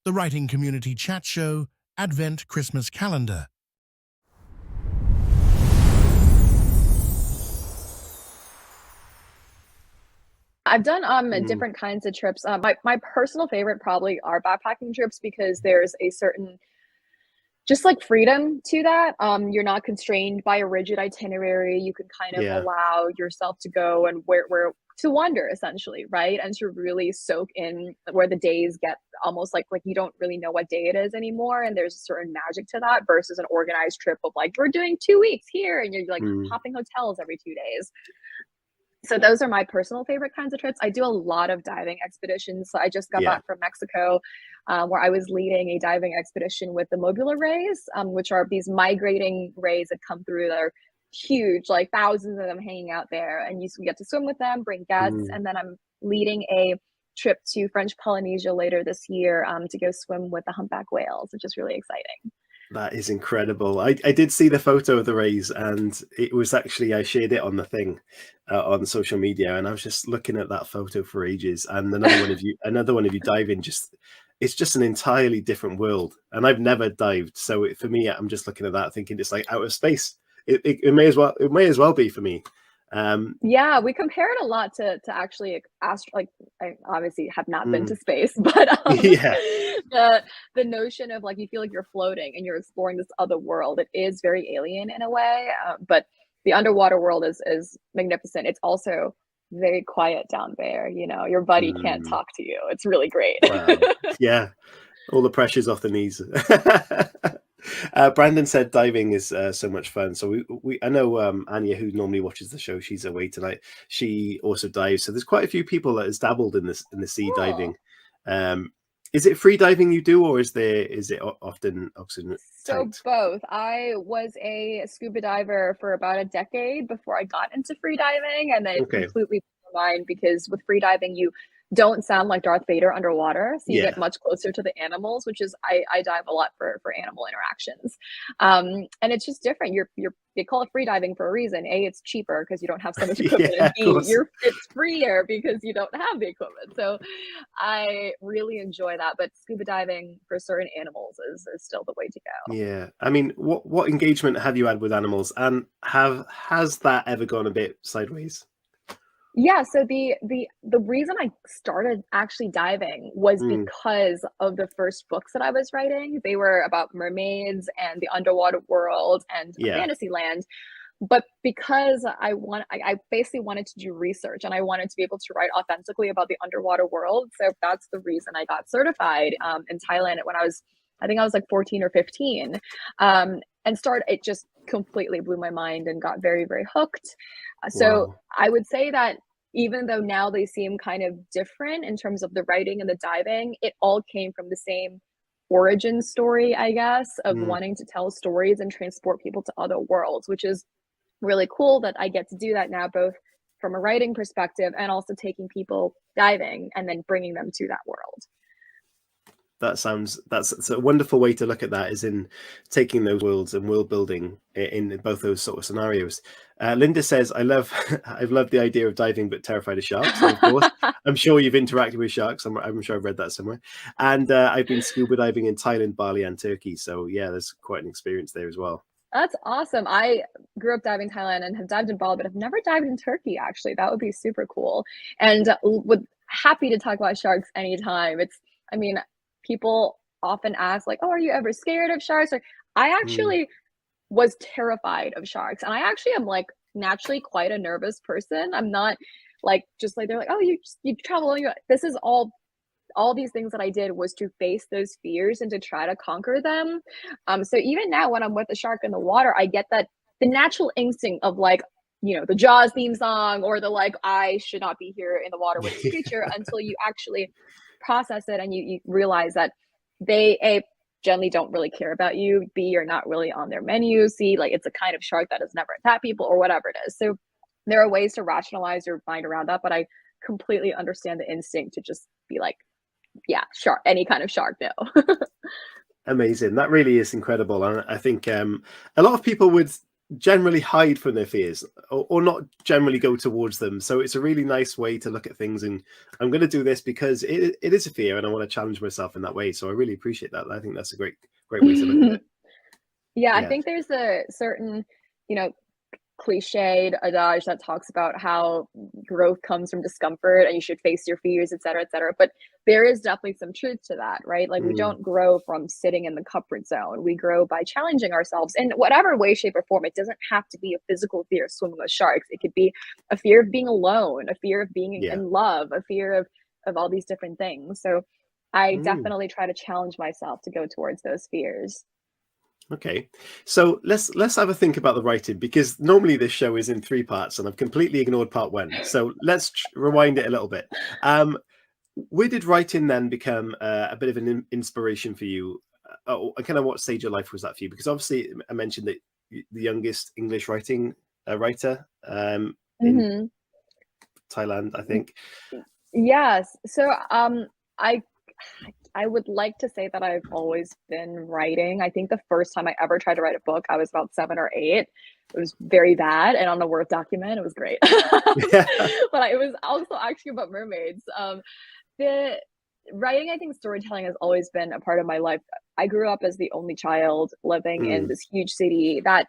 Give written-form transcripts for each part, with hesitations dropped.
the writing community chat show, Advent Christmas Calendar. I've done Mm, different kinds of trips. My personal favorite probably are backpacking trips because there's a certain just like freedom to that. You're not constrained by a rigid itinerary. You can kind of yeah. allow yourself to go and where to wander essentially, right? And to really soak in where the days get almost like you don't really know what day it is anymore. And there's a certain magic to that versus an organized trip of like, we're doing 2 weeks here and you're like Mm, hopping hotels every 2 days. So those are my personal favorite kinds of trips. I do a lot of diving expeditions. So I just got yeah. back from Mexico, where I was leading a diving expedition with the mobula rays, which are these migrating rays that come through that are huge, like thousands of them hanging out there. And we get to swim with them, bring guests, Mm. and then I'm leading a trip to French Polynesia later this year to go swim with the humpback whales, which is really exciting. That is incredible. I did see the photo of the rays, and it was actually I shared it on the thing on social media, and I was just looking at that photo for ages. And another one of you diving, just it's just an entirely different world. And I've never dived, so for me, I'm just looking at that, thinking it's like out of space. It may as well be for me. Um, Yeah, we compare it a lot to actually like I obviously have not been mm, to space, but yeah, the the notion of like you feel like you're floating and you're exploring this other world. It is very alien in a way, but the underwater world is magnificent. It's also very quiet down there. You know, your buddy can't mm, talk to you. It's really great. wow, yeah. All the pressure's off the knees. Brandon said diving is so much fun. So we I know Anya, who normally watches the show, she's away tonight. She also dives. So there's quite a few people that has dabbled in the sea diving. Cool. Um, is it free diving you do, or is it often oxygen So tanked? both. I was a scuba diver for about a decade before I got into free diving, and then it Okay. completely blew my mind because with free diving, you don't sound like Darth Vader underwater, so you get Yeah. much closer to the animals, which is I dive a lot for animal interactions, and it's just different. They call it free diving for a reason. A, it's cheaper because you don't have so much equipment, Yeah, and of B, course. you're it's freer because you don't have the equipment. So I really enjoy that, but scuba diving for certain animals is still the way to go. Yeah. I mean, what engagement have you had with animals, and has that ever gone a bit sideways? Yeah, so the reason I started actually diving was Mm, because of the first books that I was writing. They were about mermaids and the underwater world and a yeah. fantasy land. But because I basically wanted to do research and I wanted to be able to write authentically about the underwater world. So that's the reason I got certified in Thailand when I think I was like 14 or 15. And it just completely blew my mind and got very, very hooked. So Wow. I would say that even though now they seem kind of different in terms of the writing and the diving, it all came from the same origin story, I guess, of Mm. wanting to tell stories and transport people to other worlds, which is really cool that I get to do that now, both from a writing perspective and also taking people diving and then bringing them to that world. That's a wonderful way to look at that, is in taking those worlds and world building in both those sort of scenarios. Linda says, I love I've loved the idea of diving but terrified of sharks. So of course, I'm sure you've interacted with sharks. I'm sure I've read that somewhere. And I've been scuba diving in Thailand, Bali, and Turkey. So yeah, there's quite an experience there as well. That's awesome. I grew up diving Thailand and have dived in Bali, but I've never dived in Turkey actually. That would be super cool. And would happy to talk about sharks anytime. I mean, people often ask like, "Oh, are you ever scared of sharks?" Or I Mm, actually was terrified of sharks. And I actually am like naturally quite a nervous person. I'm not like just like they're like, "Oh, you travel." This is all these things that I did was to face those fears and to try to conquer them. So even now when I'm with a shark in the water, I get that the natural instinct of like, the Jaws theme song or the like, I should not be here in the water with this creature until you actually process it and you realize that they a generally don't really care about you. B, you're not really on their menu. C, like it's a kind of shark that has never attacked people or whatever it is. So there are ways to rationalize your mind around that, but I completely understand the instinct to just be like, yeah, shark, any kind of shark, no. Amazing. That really is incredible. And I think a lot of people would generally hide from their fears, or not generally go towards them. So it's a really nice way to look at things, and I'm going to do this because it is a fear and I want to challenge myself in that way. So I really appreciate that. I think that's a great way to look at it. Yeah, I Yeah. think there's a certain, you know, cliched adage that talks about how growth comes from discomfort and you should face your fears, et cetera, et cetera. But there is definitely some truth to that, right? Like, we Mm, don't grow from sitting in the comfort zone. We grow by challenging ourselves in whatever way, shape, or form. It doesn't have to be a physical fear of swimming with sharks. It could be a fear of being alone, a fear of being yeah. in love, a fear of all these different things. So I Mm. definitely try to challenge myself to go towards those fears. Okay, so let's have a think about the writing, because normally this show is in three parts and I've completely ignored part one. So let's rewind it a little bit. Where did writing then become a bit of an inspiration for you? And kind of what stage of life was that for you? Because obviously I mentioned that the youngest English writing writer in Hmm. Thailand, I think. Yes. So, I I would like to say that I've always been writing. I think the first time I ever tried to write a book, I was about 7 or 8. It was very bad, and on a Word document, it was great. Yeah. But it was also actually about mermaids. The writing, I think storytelling has always been a part of my life. I grew up as the only child living in Mm, this huge city that,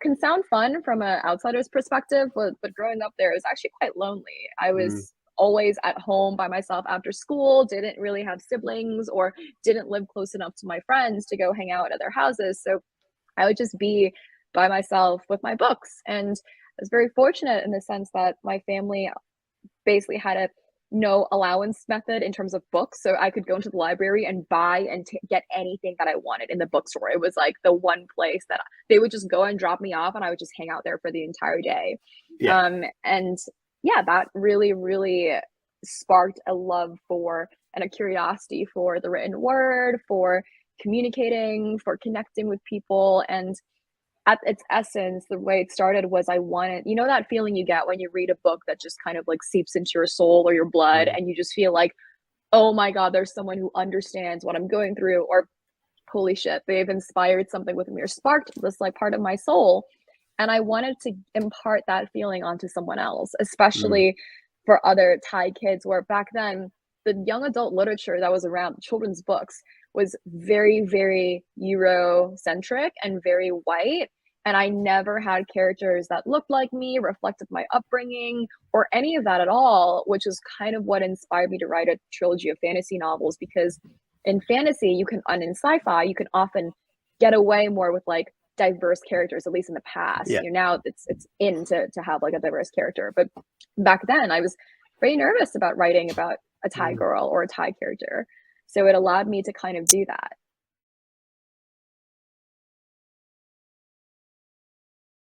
can sound fun from an outsider's perspective, but growing up there is actually quite lonely. I mm, was always at home by myself after school, didn't really have siblings, or didn't live close enough to my friends to go hang out at their houses. So I would just be by myself with my books. And I was very fortunate in the sense that my family basically had a no allowance method in terms of books. So I could go into the library and buy and get anything that I wanted in the bookstore. It was like the one place that they would just go and drop me off, and I would just hang out there for the entire day. yeah. And yeah, that really, really sparked a love for and a curiosity for the written word, for communicating, for connecting with people. And at its essence, the way it started was I wanted, that feeling you get when you read a book that just kind of like seeps into your soul or your blood, Mm, and you just feel like, oh my God, there's someone who understands what I'm going through, or holy shit, they've inspired something within me or sparked this like part of my soul. And I wanted to impart that feeling onto someone else, mm, especially for other Thai kids, where back then the young adult literature that was around, children's books, was very, very Eurocentric and very white. And I never had characters that looked like me, reflected my upbringing, or any of that at all, which is kind of what inspired me to write a trilogy of fantasy novels. Because in fantasy, and in sci-fi, you can often get away more with like diverse characters, at least in the past. yeah. Now it's in to have like a diverse character. But back then I was very nervous about writing about a Thai Mm. girl or a Thai character. So it allowed me to kind of do that.